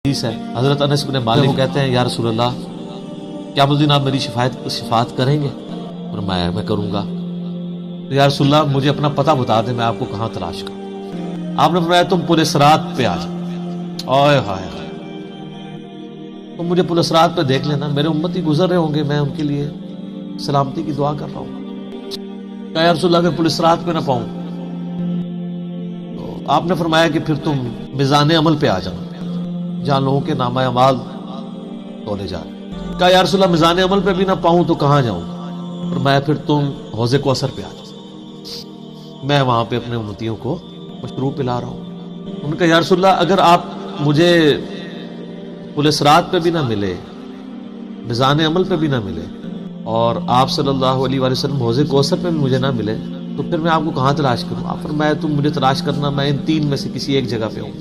حدیث ہے، حضرت انس بن مالک کہتے ہیں یا رسول اللہ کیا اس دن آپ میری شفاعت کریں گے؟ فرمایا میں کروں گا۔ یا رسول اللہ مجھے اپنا پتہ بتا دیں، میں آپ کو کہاں تلاش کروں؟ آپ نے فرمایا تم پل صراط پہ آ جاؤ۔ اوئے ہائے ہائے، تم مجھے پل صراط پہ دیکھ لینا، میرے امتی گزر رہے ہوں گے، میں ان کے لیے سلامتی کی دعا کر رہا ہوں۔ کہا یا رسول اللہ اگر پل صراط پہ نہ پاؤں تو آپ نے فرمایا کہ پھر تم میزان عمل پہ آ جانا، جہاں لوگوں کے نامہ اعمال تولے جا رہے۔ کہا یا رسول اللہ میزان عمل پہ بھی نہ پاؤں تو کہاں جاؤں؟ فرمایا پھر تم حوض کوثر پہ آ جاؤ، میں وہاں پہ اپنے امتیوں کو مشروب پلا رہا ہوں۔ انہوں نے کہا یا رسول اللہ اگر آپ مجھے پل صراط پہ بھی نہ ملے، میزان عمل پہ بھی نہ ملے، اور آپ صلی اللہ علیہ وآلہ وسلم حوض کوثر پہ بھی مجھے نہ ملے، تو پھر میں آپ کو کہاں تلاش کروں؟ آپ فرمایا تم مجھے تلاش کرنا، میں ان تین میں سے کسی ایک جگہ پہ ہوں۔